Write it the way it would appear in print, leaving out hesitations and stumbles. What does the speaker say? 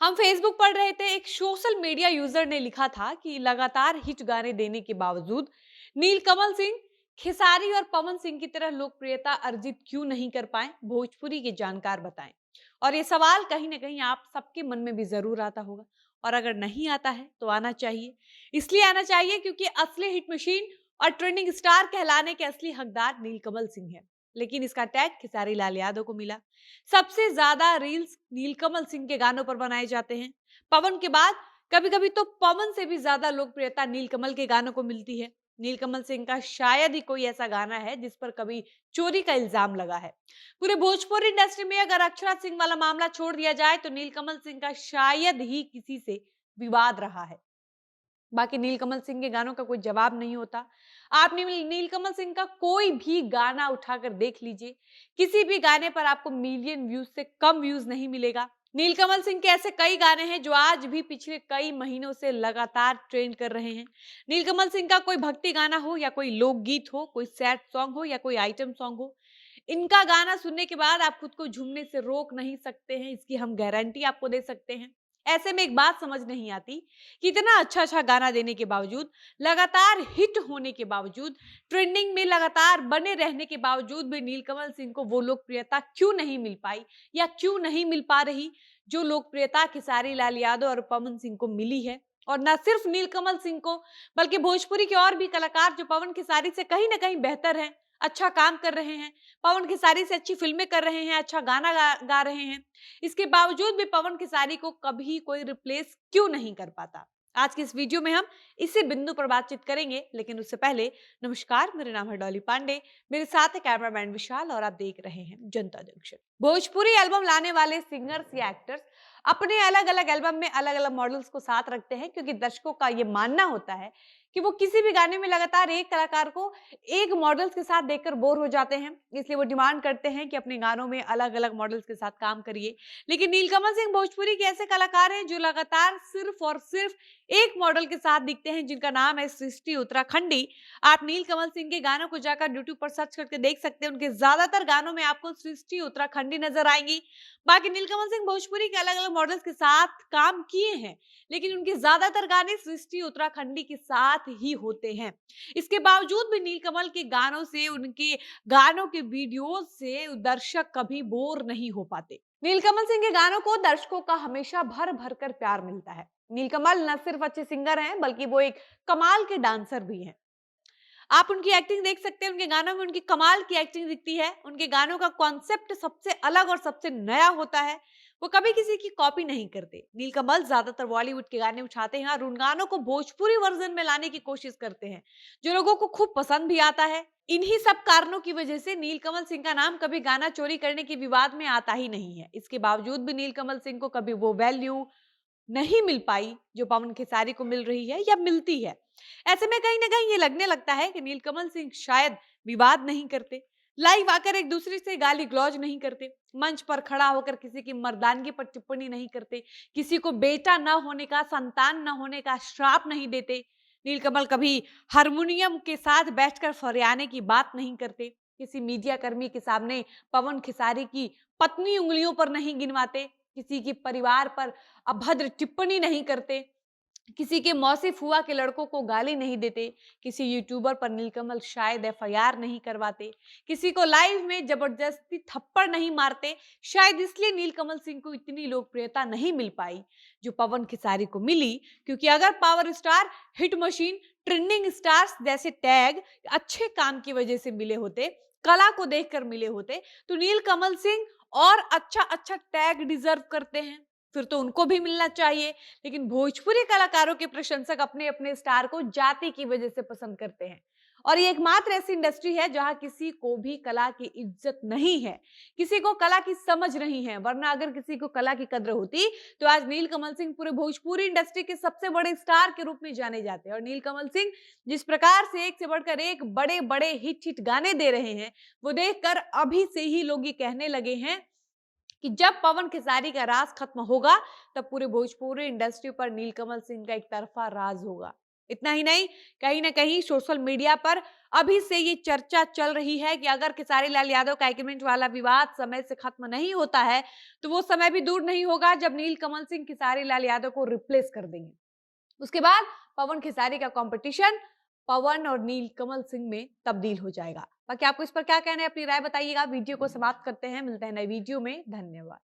हम फेसबुक पढ़ रहे थे, एक सोशल मीडिया यूजर ने लिखा था कि लगातार हिट गाने देने के बावजूद नीलकमल सिंह, खेसारी और पवन सिंह की तरह लोकप्रियता अर्जित क्यों नहीं कर पाए। भोजपुरी के जानकार बताएं। और ये सवाल कहीं ना कहीं आप सबके मन में भी जरूर आता होगा, और अगर नहीं आता है तो आना चाहिए। इसलिए आना चाहिए क्योंकि असली हिट मशीन और ट्रेंडिंग स्टार कहलाने के असली हकदार नीलकमल सिंह है। लेकिन इसका टैग खेसारी लाल यादव को मिला। सबसे ज्यादा रील्स नीलकमल सिंह के गानों पर बनाए जाते हैं। पवन के बाद कभी कभी तो पवन से भी ज्यादा लोकप्रियता नीलकमल के गानों को मिलती है। नीलकमल सिंह का शायद ही कोई ऐसा गाना है जिस पर कभी चोरी का इल्जाम लगा है। पूरे भोजपुरी इंडस्ट्री में अगर अक्षरा सिंह वाला मामला छोड़ दिया जाए तो नीलकमल सिंह का शायद ही किसी से विवाद रहा है। बाकी नीलकमल सिंह के गानों का कोई जवाब नहीं होता। आपने नीलकमल सिंह का कोई भी गाना उठाकर देख लीजिए, किसी भी गाने पर आपको मिलियन व्यूज से कम व्यूज नहीं मिलेगा। नीलकमल सिंह के ऐसे कई गाने हैं जो आज भी पिछले कई महीनों से लगातार ट्रेंड कर रहे हैं। नीलकमल सिंह का कोई भक्ति गाना हो या कोई लोकगीत हो, कोई सैड सॉन्ग हो या कोई आइटम सॉन्ग हो, इनका गाना सुनने के बाद आप खुद को झूमने से रोक नहीं सकते हैं, इसकी हम गारंटी आपको दे सकते हैं। ऐसे में एक बात समझ नहीं आती कि इतना अच्छा अच्छा गाना देने के बावजूद, लगातार हिट होने के बावजूद, ट्रेंडिंग में लगातार बने रहने के बावजूद भी नीलकमल सिंह को वो लोकप्रियता क्यों नहीं मिल पाई या क्यों नहीं मिल पा रही जो लोकप्रियता खेसारी लाल यादव और पवन सिंह को मिली है। और न सिर्फ नीलकमल सिंह को, बल्कि भोजपुरी के और भी कलाकार जो पवन खेसारी से कहीं ना कहीं बेहतर हैं, अच्छा काम कर रहे हैं, पवन खेसारी से अच्छी फिल्में कर रहे हैं, अच्छा गाना गा रहे हैं, इसके बावजूद भी पवन खेसारी को कभी कोई रिप्लेस क्यों नहीं कर पाता। आज की इस वीडियो में हम इसी बिंदु पर बातचीत करेंगे, लेकिन उससे पहले नमस्कार, मेरा नाम है डॉली पांडे, मेरे साथ है कैमरामैन विशाल और आप देख रहे हैं जनता जंक्शन। भोजपुरी एल्बम लाने वाले सिंगर्स या एक्टर्स अपने अलग अलग एल्बम में अलग अलग मॉडल्स को साथ रखते हैं, क्योंकि दर्शकों का ये मानना होता है कि वो किसी भी गाने में लगातार एक कलाकार को एक मॉडल्स के साथ देखकर बोर हो जाते हैं, इसलिए वो डिमांड करते हैं कि अपने गानों में अलग अलग मॉडल्स के साथ काम करिए। लेकिन नीलकमल सिंह भोजपुरी के ऐसे कलाकार हैं जो लगातार सिर्फ और सिर्फ एक मॉडल के साथ दिखते हैं, जिनका नाम है सृष्टि उत्तराखंडी। आप नीलकमल सिंह के गानों को जाकर यूट्यूब पर सर्च करके देख सकते हैं, उनके ज्यादातर गानों में आपको सृष्टि उत्तराखंडी नजर आएंगी। बाकी नीलकमल सिंह भोजपुरी के अलग अलग मॉडल्स के साथ काम किए हैं, लेकिन उनके ज्यादातर गाने सृष्टि उत्तराखंडी के साथ ही होते हैं। इसके बावजूद भी नीलकमल के गानों से, उनके गानों के वीडियोस से दर्शक कभी बोर नहीं हो पाते। नीलकमल सिंह के गानों को दर्शकों का हमेशा भर भर कर प्यार मिलता है। नीलकमल न सिर्फ अच्छे सिंगर हैं, बल्कि वो एक कमाल के डांसर भी हैं। आप उनकी एक्टिंग देख सकते हैं, उनके गानों में उनकी कमाल की एक्टिंग दिखती है। उनके गानों का कॉन्सेप्ट सबसे अलग और सबसे नया होता है। वो कभी किसी की कॉपी नहीं करते। नीलकमल ज्यादातर बॉलीवुड के गाने उठाते हैं और उन गानों को भोजपुरी वर्जन में लाने की कोशिश करते हैं, जो लोगों को खूब पसंद भी आता है। इन्हीं सब कारणों की वजह से नीलकमल सिंह का नाम कभी गाना चोरी करने के विवाद में आता ही नहीं है। इसके बावजूद भी नीलकमल सिंह को कभी वो वैल्यू नहीं मिल पाई जो पवन खेसारी को मिल रही है या मिलती है। ऐसे में कहीं ना कहीं ये लगने लगता है कि नीलकमल सिंह शायद विवाद नहीं करते, लाइव आकर एक दूसरे से गाली गलौज नहीं करते, मंच पर खड़ा होकर किसी की मर्दानगी पर टिप्पणी नहीं करते, किसी को बेटा न होने का, संतान न होने का श्राप नहीं देते। नीलकमल कभी हारमोनियम के साथ बैठकर फरियाने की बात नहीं करते, किसी मीडिया कर्मी के सामने पवन खेसारी की पत्नी उंगलियों पर नहीं गिनवाते, किसी के परिवार पर अभद्र टिप्पणी नहीं करते, किसी के मौसी फुआ के लड़कों को गाली नहीं देते, किसी यूट्यूबर पर नीलकमल शायद एफआईआर नहीं करवाते, किसी को लाइव में जबरदस्ती थप्पड़ नहीं मारते। शायद इसलिए नीलकमल सिंह को इतनी लोकप्रियता नहीं मिल पाई जो पवन खेसारी को मिली, क्योंकि अगर power star, hit machine, trending stars जैसे टैग अच्छे काम की वजह से मिले होते, कला को देखकर मिले होते, तो नीलकमल सिंह और अच्छा अच्छा टैग डिजर्व करते हैं, फिर तो उनको भी मिलना चाहिए। लेकिन भोजपुरी कलाकारों के प्रशंसक अपने अपने स्टार को जाति की वजह से पसंद करते हैं, और ये एकमात्र ऐसी इंडस्ट्री है जहां किसी को भी कला की इज्जत नहीं है, किसी को कला की समझ नहीं है। वरना अगर किसी को कला की कद्र होती तो आज नीलकमल सिंह पूरे भोजपुरी इंडस्ट्री के सबसे बड़े स्टार के रूप में जाने जाते हैं। और नीलकमल सिंह जिस प्रकार से एक से बढ़कर एक बड़े बड़े हिट हिट गाने दे रहे हैं, वो देखकर अभी से ही लोग ये कहने लगे हैं कि जब पवन खेसारी का राज खत्म होगा, तब पूरे भोजपुरी इंडस्ट्री पर नीलकमल सिंह का एक तरफा राज होगा। इतना ही नहीं, कहीं न कहीं सोशल मीडिया पर अभी से ये चर्चा चल रही है कि अगर खेसारी लाल यादव का एग्रीमेंट वाला विवाद समय से खत्म नहीं होता है, तो वो समय भी दूर नहीं होगा जब नीलकमल सिंह खेसारी लाल यादव को रिप्लेस कर देंगे। उसके बाद पवन खेसारी का कंपटीशन पवन और नीलकमल सिंह में तब्दील हो जाएगा। बाकी आपको इस पर क्या कहना है? अपनी राय बताइएगा। वीडियो को समाप्त करते हैं, मिलते हैं नए वीडियो में। धन्यवाद।